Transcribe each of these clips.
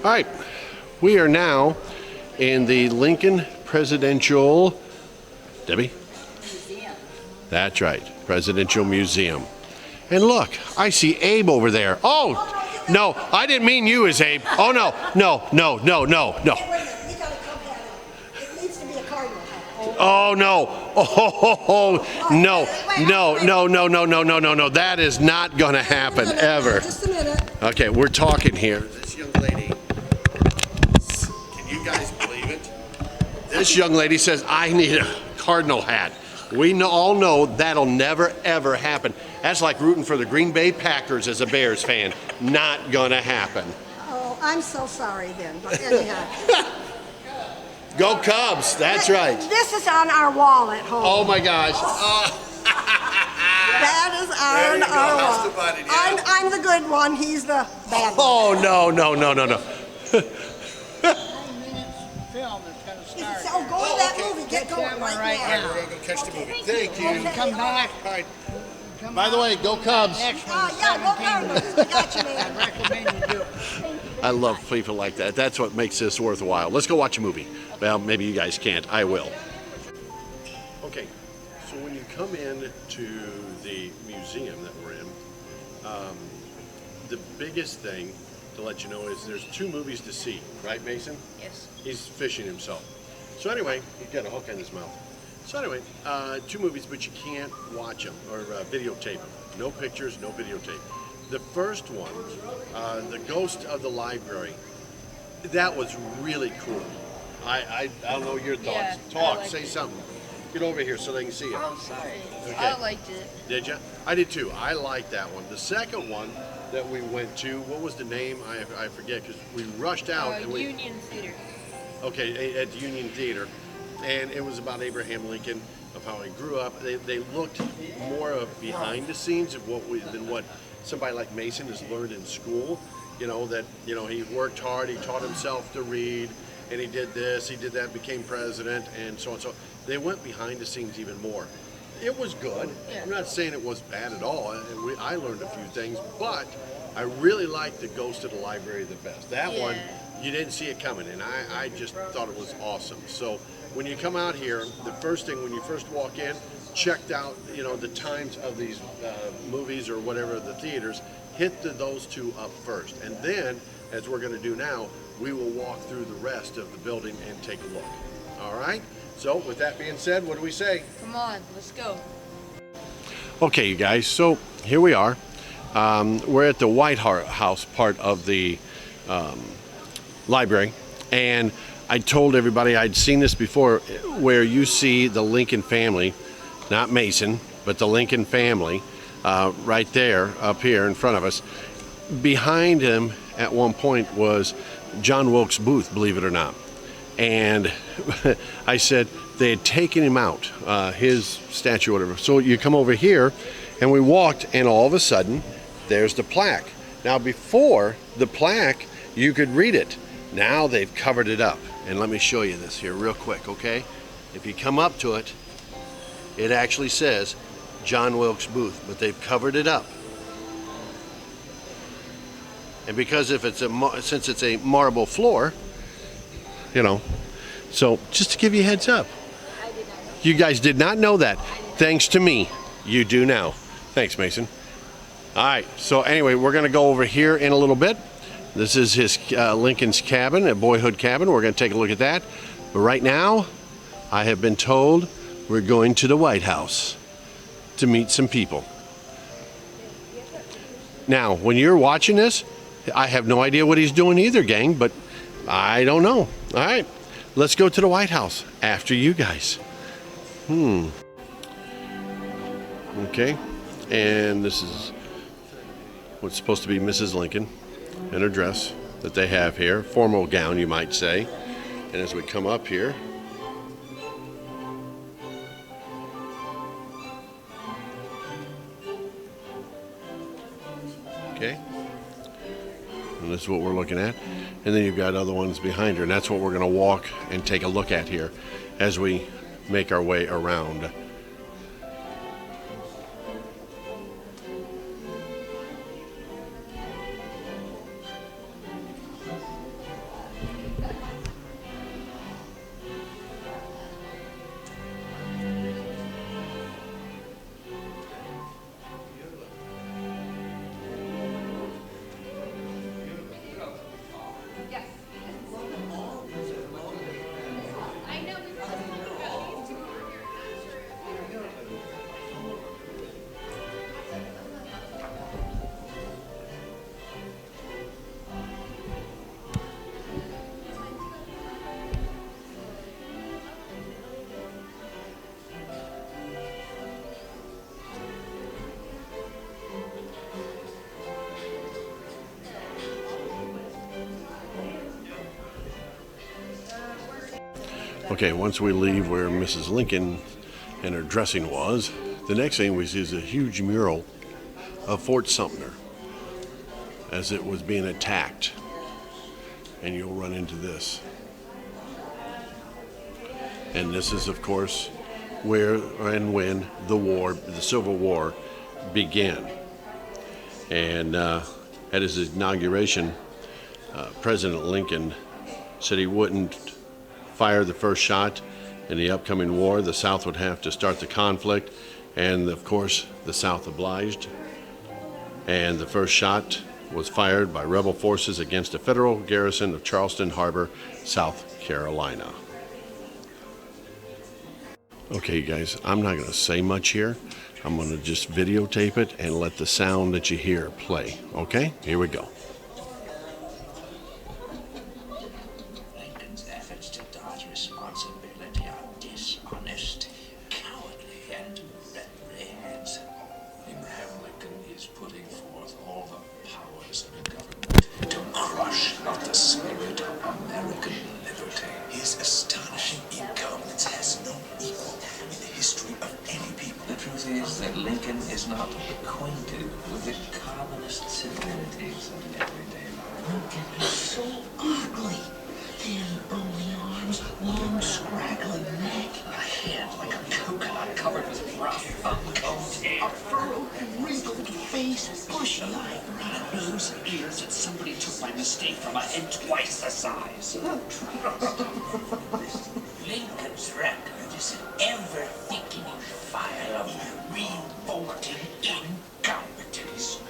All right, we are now in the Lincoln Presidential, Debbie? Museum. That's right, Presidential Museum. And look, I see Abe over there. Oh, no, I didn't mean you as Abe. Oh, no. It needs to be a cardinal hat. Oh, no. Oh, no. That is not going to happen ever. Just a minute. Okay, we're talking here. This young lady, can you guys believe it? This young lady says, I need a cardinal hat. We all know that'll never, ever happen. That's like rooting for the Green Bay Packers as a Bears fan. Not gonna happen. Oh, I'm so sorry then, but anyhow. Go Cubs, that's right. This is on our wall at home. Oh my gosh. That is on our wall. I'm the good one, he's the bad one. Oh, no. 9 minutes film is going to start. So go to that movie, get going camera right right now. now. We're gonna go catch the movie. Thank you. Come back. All right. Come By the way, go Cubs. Next one, Yeah, go Cardinals, we got you, man. I recommend you do it. I love people like that. That's what makes this worthwhile. Let's go watch a movie. Well, maybe you guys can't. I will. Okay, so when you come in to the museum that we're in, the biggest thing to let you know is there's 2 movies to see, right, Mason? Yes. He's fishing himself. So anyway, he's got a hook in his mouth. So anyway, 2 movies, but you can't watch them or videotape them. No pictures, no videotape. The first one, The Ghost of the Library, that was really cool. I don't know your thoughts. Yeah, Talk, I liked say it. something. Get over here so they can see it. Oh, sorry. Okay. I liked it. Did you? I did too. I liked that one. The second one that we went to, what was the name? I forget because we rushed out. and we, Union Theater. Okay, at the Union Theater. And it was about Abraham Lincoln, of how he grew up. They looked more of behind the scenes of than what somebody like Mason has learned in school. You know, that, he worked hard, he taught himself to read, and he did this, he did that, became president, and so on. So they went behind the scenes even more. It was good. Yeah. I'm not saying it was bad at all. I learned a few things, but I really liked The Ghost of the Library the best. That one, you didn't see it coming, and I just thought it was awesome. So when you come out here, the first thing when you first walk in, checked out, the times of these movies or whatever, the theaters, hit those 2 up first. And then, as we're going to do now, we will walk through the rest of the building and take a look. All right? So with that being said, what do we say? Come on, let's go. Okay, you guys, so here we are. We're at the White House part of the library, and I told everybody I'd seen this before, where you see the Lincoln family, not Mason, but the Lincoln family right there up here in front of us. Behind him at one point was John Wilkes Booth, believe it or not. And I said they had taken him out, his statue or whatever. So you come over here, and we walked, and all of a sudden, there's the plaque. Now before, the plaque, you could read it. Now they've covered it up. And let me show you this here real quick, okay? If you come up to it, it actually says John Wilkes Booth, but they've covered it up. And because since it's a marble floor, so just to give you a heads up. You guys did not know that. Thanks to me, you do now. Thanks, Mason. All right, so anyway, we're going to go over here in a little bit. This is his Lincoln's cabin, a boyhood cabin. We're going to take a look at that. But right now, I have been told we're going to the White House to meet some people. Now, when you're watching this, I have no idea what he's doing either, gang, but I don't know. All right, let's go to the White House after you guys. Okay, and this is what's supposed to be Mrs. Lincoln in her dress that they have here, formal gown, you might say. And as we come up here, okay, and this is what we're looking at. And then you've got other ones behind her, and that's what we're going to walk and take a look at here as we make our way around. Okay, once we leave where Mrs. Lincoln and her dressing was, the next thing we see is a huge mural of Fort Sumter as it was being attacked. And you'll run into this. And this is, of course, where and when the Civil War began. And at his inauguration, President Lincoln said he wouldn't fire the first shot in the upcoming war. The South would have to start the conflict, and of course, the South obliged. And the first shot was fired by rebel forces against a federal garrison of Charleston Harbor, South Carolina. Okay, guys, I'm not going to say much here. I'm going to just videotape it and let the sound that you hear play. Okay, here we go. Lincoln's efforts to dodge responsibility are dishonest, cowardly, and reprehensible. Abraham Lincoln is putting forth all the powers of the government to crush out the spirit of American liberty. His astonishing incompetence has no equal in the history of any people. The truth is that Lincoln is not acquainted with the commonest civilities of everyday life. Lincoln is so ugly. Thin, bony arms, long, scraggly neck, A head like a coconut covered with rough, uncombed hair. a furrowed, wrinkled face, bushy eyebrows. A nose and ears that somebody took by mistake from a head twice the size. Lincoln's record is an ever-thinking fire of revolting incompetence.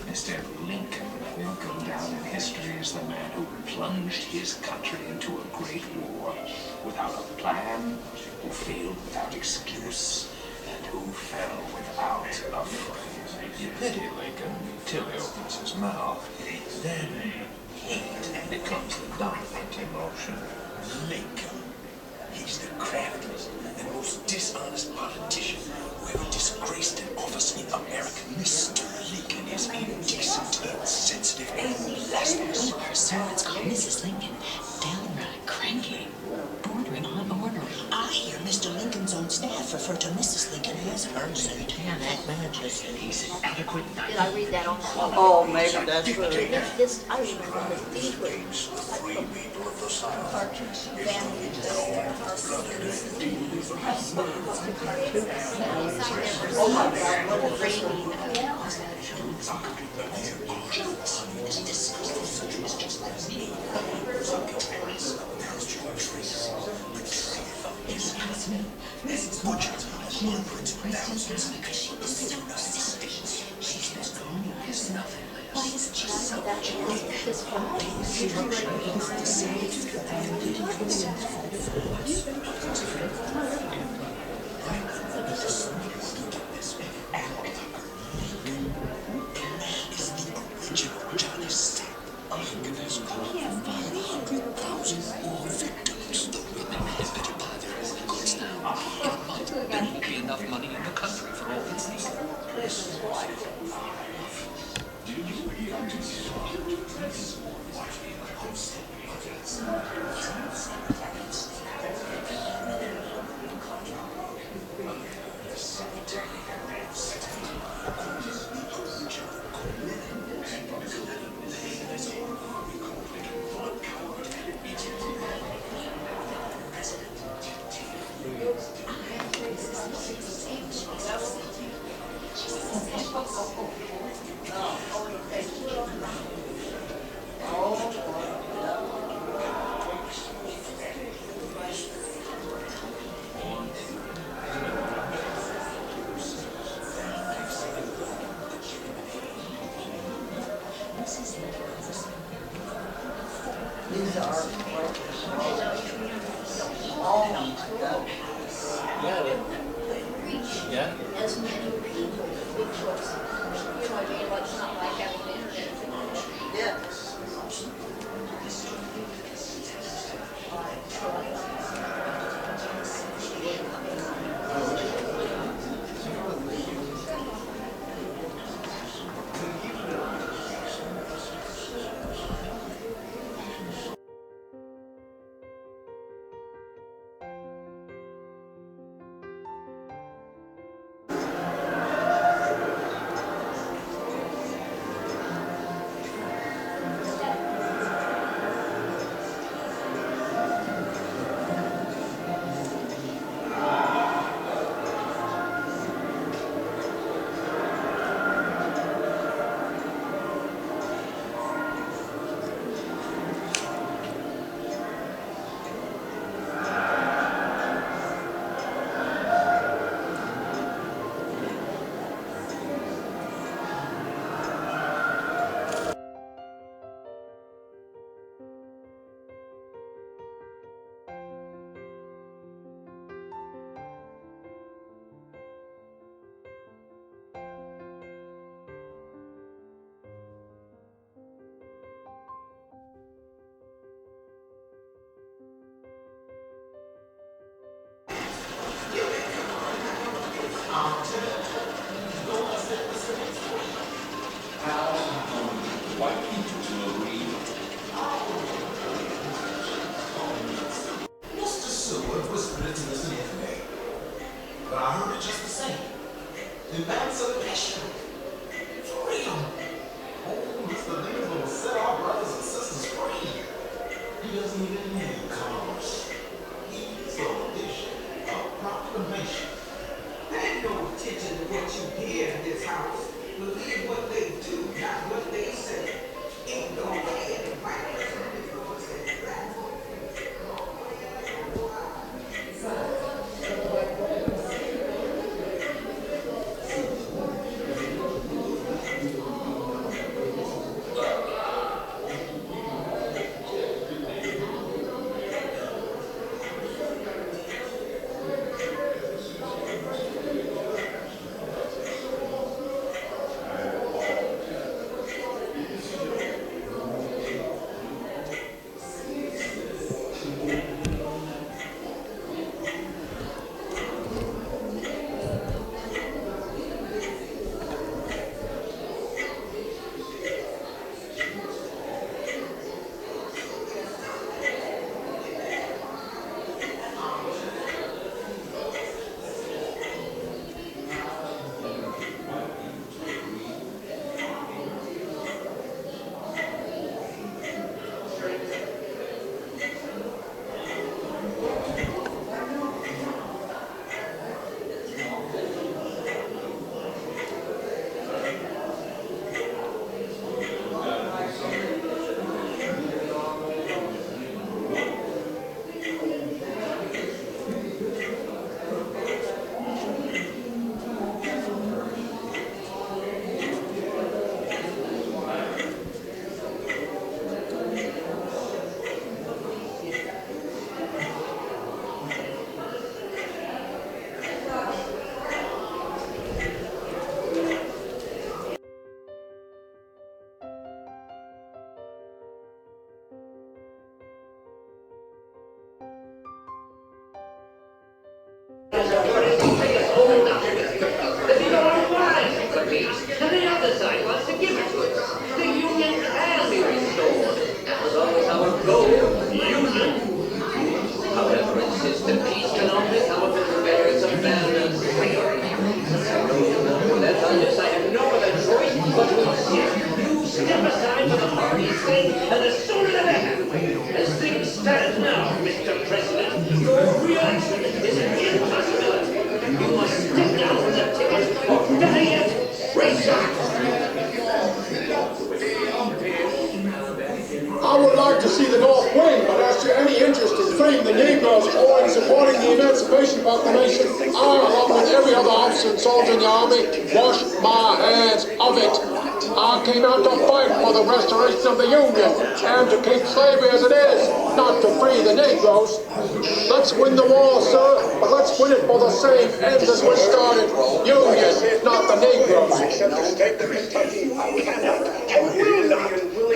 Mr. Lincoln will go down in history as the man who plunged his country into a great war without a plan, who failed without excuse, and who fell without a friend. You pity Lincoln till he opens his mouth. Then hate becomes the dominant emotion. Lincoln. He's the craftiest and most dishonest politician who ever disgraced an office in America. Mr. Lincoln is indecent, insensitive, and blasphemous. One of her servants called Mrs. Lincoln downright cranky, bordering on ornery. I hear Mr. Lincoln's own staff refer to Mrs. Lincoln as her satanic majesty. He's an adequate Did I read that on the wall? Oh, maybe that's what it is. This, I remember this, these were free people of the South. cartoons, family, Why isn't she so Lincoln has killed 500,000 more victims. The women had better buy their own goods now. If not, there won't be enough money in the country for all its needs. as many people, which was, you know what I mean, like, it's not like having the internet. nation. Freedom. Oh, Mr. Lincoln will set our brothers and sisters free. He doesn't even need commerce. He's a vision, a proclamation. Pay no attention to what you hear in this house. Believe what they do, not what they say. Ain't no way in the white person is going to say that. And the other side wants to give it to us. The Union can be restored. That was always our goal. Union. However, since the peace cannot become a rebellious abandoned that's on your side. I have no other choice but to accept. You step aside for the party's sake, and the sooner the better. As things stand now, Mr. President, your reelection is an impossibility. You must step down from the ticket, or better yet, race out. I would like to see the North win, but as to any interest in freeing the Negroes or in supporting the Emancipation Proclamation, I, along with every other officer and soldier in the Army, wash my hands of it. I came out to fight for the restoration of the Union and to keep slavery as it is, not to free the Negroes. Let's win the war, sir, but let's win it for the same ends as we started. Union, not the Negroes.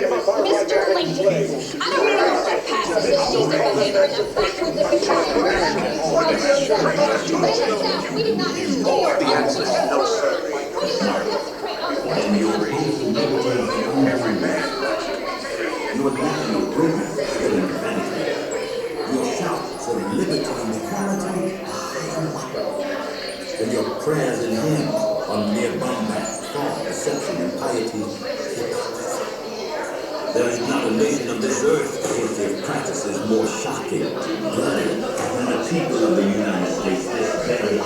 Mr. Lincoln, I don't know what passes the season behavior and the backwards if you try to we do not store our children. We do not desecrate our Every man. Your national program is an advantage. Your shouts of liberty and equality and your prayers and hymns on mere bombast, false deception and piety. There is not a nation of this earth with their practices more shocking, bloody, than the people of the United States this very day.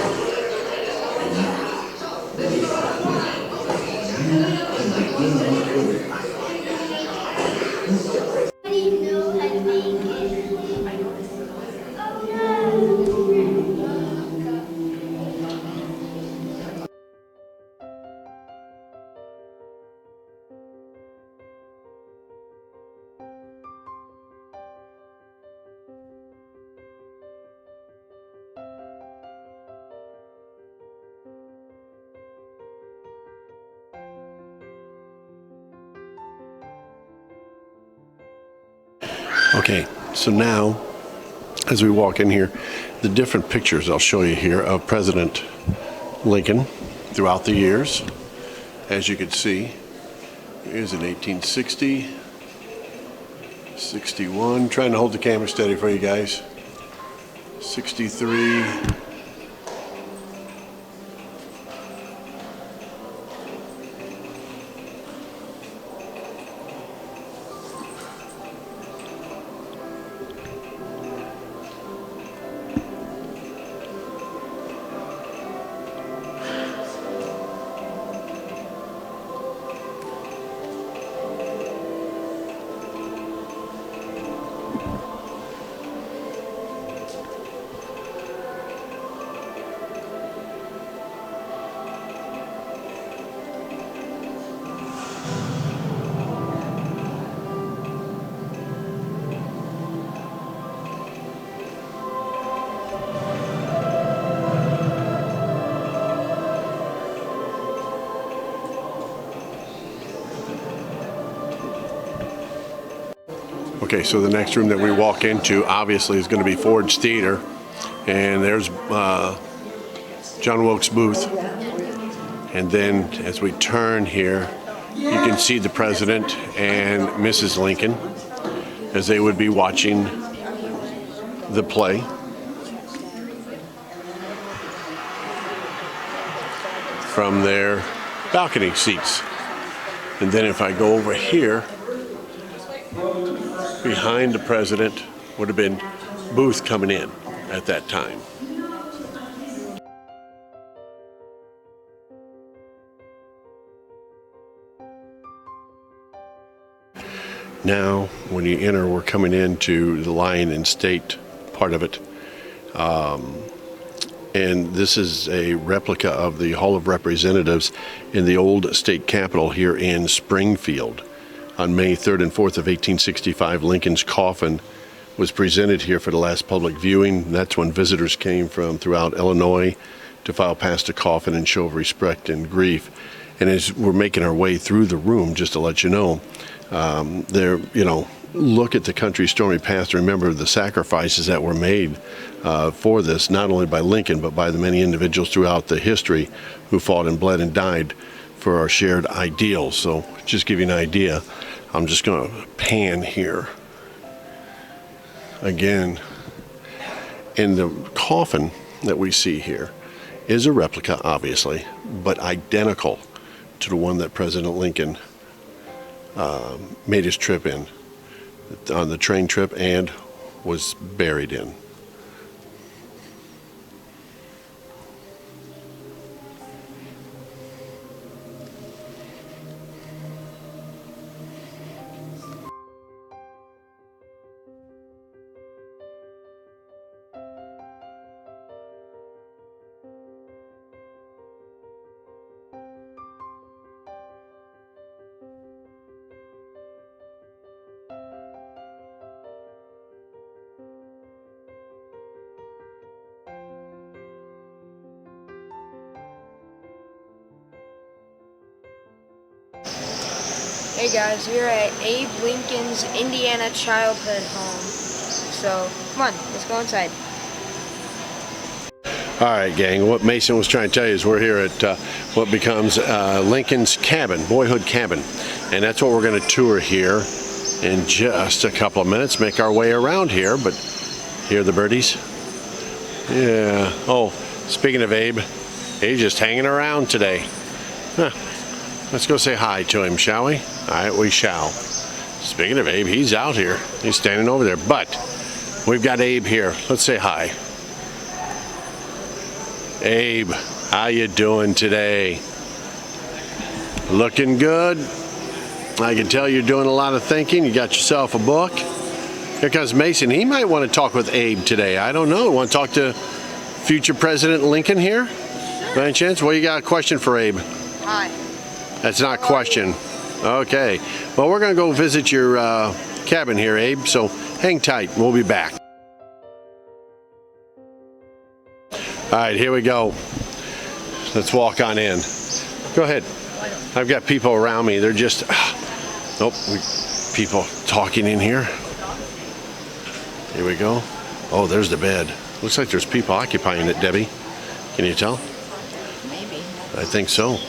And now, that is happening. You can begin with it. Okay, so now, as we walk in here, the different pictures I'll show you here of President Lincoln throughout the years. As you can see, here's in 1860, 61, trying to hold the camera steady for you guys, 63, Okay, so the next room that we walk into obviously is going to be Ford's Theater, and there's John Wilkes' booth. And then as we turn here, you can see the President and Mrs. Lincoln as they would be watching the play. From their balcony seats. And then if I go over here, behind the President would have been Booth coming in at that time. Now, when you enter, we're coming into the Lion and State part of it. And this is a replica of the Hall of Representatives in the old state capitol here in Springfield. On May 3rd and 4th of 1865, Lincoln's coffin was presented here for the last public viewing. That's when visitors came from throughout Illinois to file past the coffin and show respect and grief. And as we're making our way through the room, just to let you know, look at the country's stormy past. Remember the sacrifices that were made for this, not only by Lincoln, but by the many individuals throughout the history who fought and bled and died for our shared ideals. So just give you an idea, I'm just going to pan here again. And the coffin that we see here is a replica, obviously, but identical to the one that President Lincoln made his trip in, on the train trip, and was buried in. Hey guys, we're at Abe Lincoln's Indiana childhood home. So, come on, let's go inside. All right, gang, what Mason was trying to tell you is we're here at what becomes Lincoln's cabin, boyhood cabin. And that's what we're going to tour here in just a couple of minutes, make our way around here. But hear the birdies? Yeah. Oh, speaking of Abe, Abe's just hanging around today. Huh. Let's go say hi to him, shall we? All right, we shall. Speaking of Abe, he's out here. He's standing over there. But we've got Abe here. Let's say hi. Abe, how you doing today? Looking good? I can tell you're doing a lot of thinking. You got yourself a book. Here comes Mason. He might want to talk with Abe today. I don't know. Want to talk to future President Lincoln here? By any chance? Well, you got a question for Abe? Hi. That's not a question. Okay. Well, we're going to go visit your cabin here, Abe, so hang tight. We'll be back. All right, here we go. Let's walk on in. Go ahead. I've got people around me. They're just... people talking in here. Here we go. Oh, there's the bed. Looks like there's people occupying it, Debbie. Can you tell? Maybe. I think so.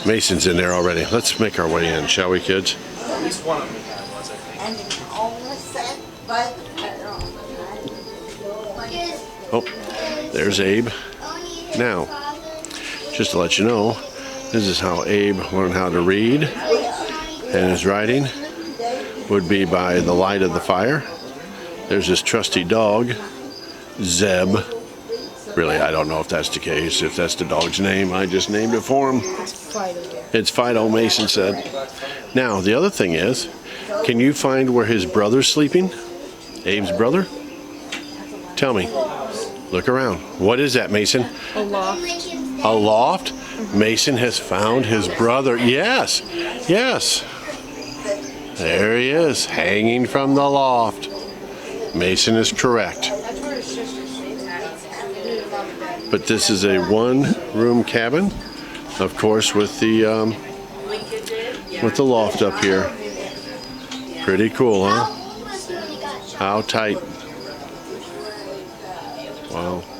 Mason's in there already. Let's make our way in, shall we, kids? At least one of them was, I think. Oh, there's Abe. Now, just to let you know, this is how Abe learned how to read. And his writing would be by the light of the fire. There's his trusty dog, Zeb. Really, I don't know if that's the case, if that's the dog's name. I just named it for him. It's Fido, Mason said. Now, the other thing is, can you find where his brother's sleeping? Abe's brother? Tell me. Look around. What is that, Mason? A loft. A loft? Mason has found his brother. Yes. Yes. There he is, hanging from the loft. Mason is correct. But this is a one-room cabin, of course, with the loft up here. Pretty cool, huh? How tight. Wow.